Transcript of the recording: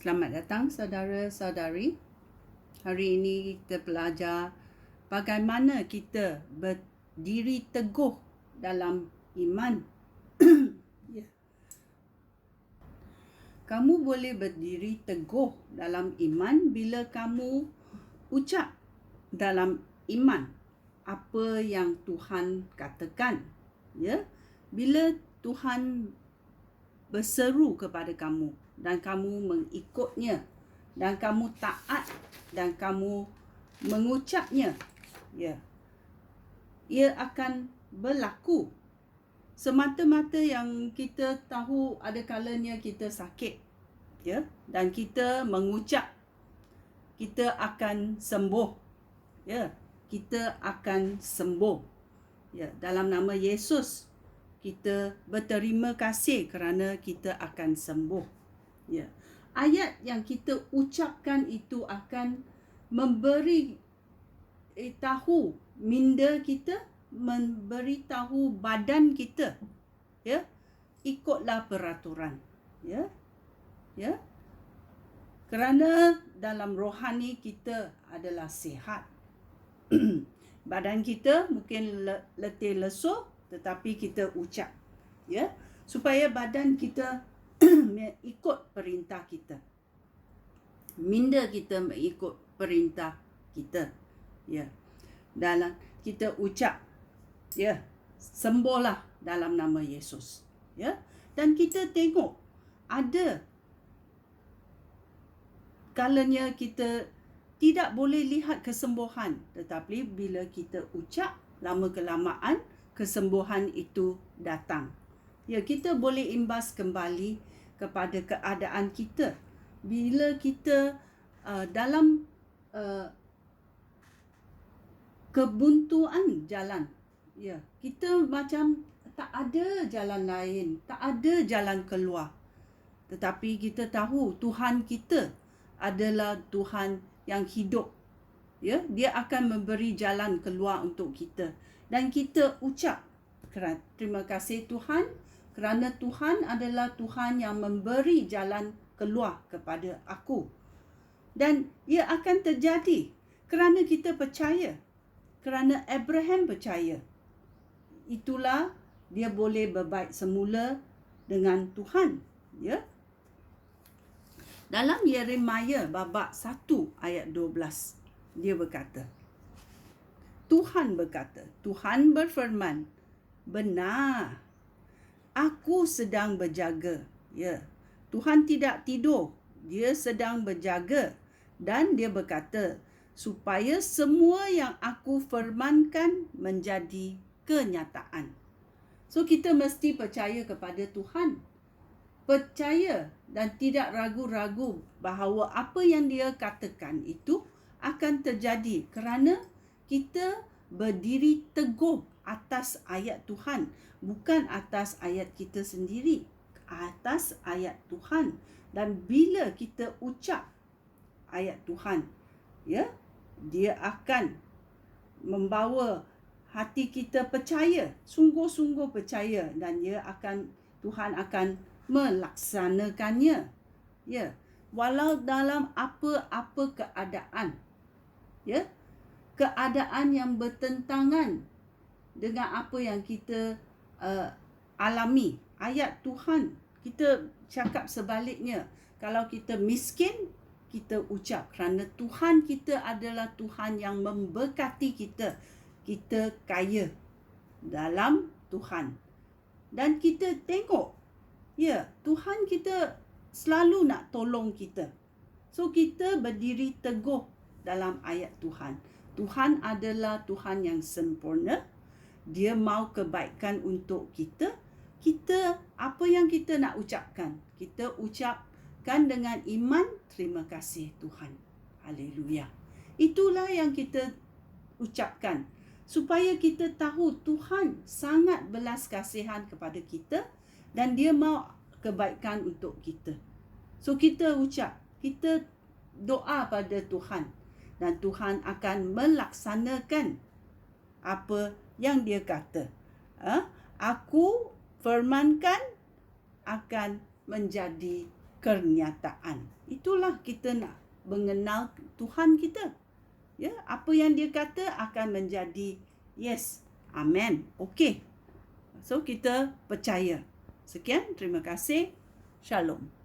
Selamat datang saudara-saudari. Hari ini kita belajar bagaimana kita berdiri teguh dalam iman. Kamu boleh berdiri teguh dalam iman bila kamu ucap dalam iman apa yang Tuhan katakan. Bila Tuhan berseru kepada kamu dan kamu mengikutnya dan kamu taat dan kamu mengucapnya, ia akan berlaku. Semata-mata yang kita tahu ada kalanya kita sakit, dan kita mengucap kita akan sembuh, kita akan sembuh, dalam nama Yesus. Kita berterima kasih kerana kita akan sembuh. Ayat yang kita ucapkan itu akan memberi tahu minda kita, memberitahu badan kita, ikutlah peraturan, kerana dalam rohani kita adalah sihat. Badan kita mungkin letih lesu, tetapi kita ucap, supaya badan kita ikut perintah kita, minda kita mengikut perintah kita, dalam kita ucap, sembuhlah dalam nama Yesus, dan kita tengok ada kalanya kita tidak boleh lihat kesembuhan, tetapi bila kita ucap, lama kelamaan kesembuhan itu datang. Kita boleh imbas kembali kepada keadaan kita. Bila kita dalam kebuntuan jalan, kita macam tak ada jalan lain, tak ada jalan keluar. Tetapi kita tahu Tuhan kita adalah Tuhan yang hidup. Dia akan memberi jalan keluar untuk kita. Dan kita ucap, terima kasih Tuhan, kerana Tuhan adalah Tuhan yang memberi jalan keluar kepada aku. Dan ia akan terjadi kerana kita percaya, kerana Abraham percaya. Itulah dia boleh berbaik semula dengan Tuhan. Dalam Yeremia babak 1 ayat 12, dia berkata, Tuhan berkata, Tuhan berfirman, benar, aku sedang berjaga. Tuhan tidak tidur, dia sedang berjaga. Dan dia berkata, supaya semua yang aku firmankan menjadi kenyataan. So kita mesti percaya kepada Tuhan. Percaya dan tidak ragu-ragu bahawa apa yang dia katakan itu akan terjadi kerana kita berdiri teguh atas ayat Tuhan, bukan atas ayat kita sendiri, atas ayat Tuhan. Dan bila kita ucap ayat Tuhan, dia akan membawa hati kita percaya, sungguh-sungguh percaya, dan Tuhan akan melaksanakannya. Walau dalam apa-apa keadaan, keadaan yang bertentangan dengan apa yang kita alami. Ayat Tuhan, kita cakap sebaliknya. Kalau kita miskin, kita ucap kerana Tuhan kita adalah Tuhan yang memberkati kita. Kita kaya dalam Tuhan. Dan kita tengok, Tuhan kita selalu nak tolong kita. So kita berdiri teguh dalam ayat Tuhan. Tuhan adalah Tuhan yang sempurna. Dia mau kebaikan untuk kita. Apa yang kita nak ucapkan, kita ucapkan dengan iman, terima kasih Tuhan. Haleluya. Itulah yang kita ucapkan. Supaya kita tahu Tuhan sangat belas kasihan kepada kita. Dan dia mau kebaikan untuk kita. So kita ucap, kita doa pada Tuhan. Dan Tuhan akan melaksanakan apa yang dia kata. Aku firmankan akan menjadi kenyataan. Itulah kita nak mengenal Tuhan kita. Ya, apa yang dia kata akan menjadi yes, amen, okey. So kita percaya. Sekian, terima kasih. Shalom.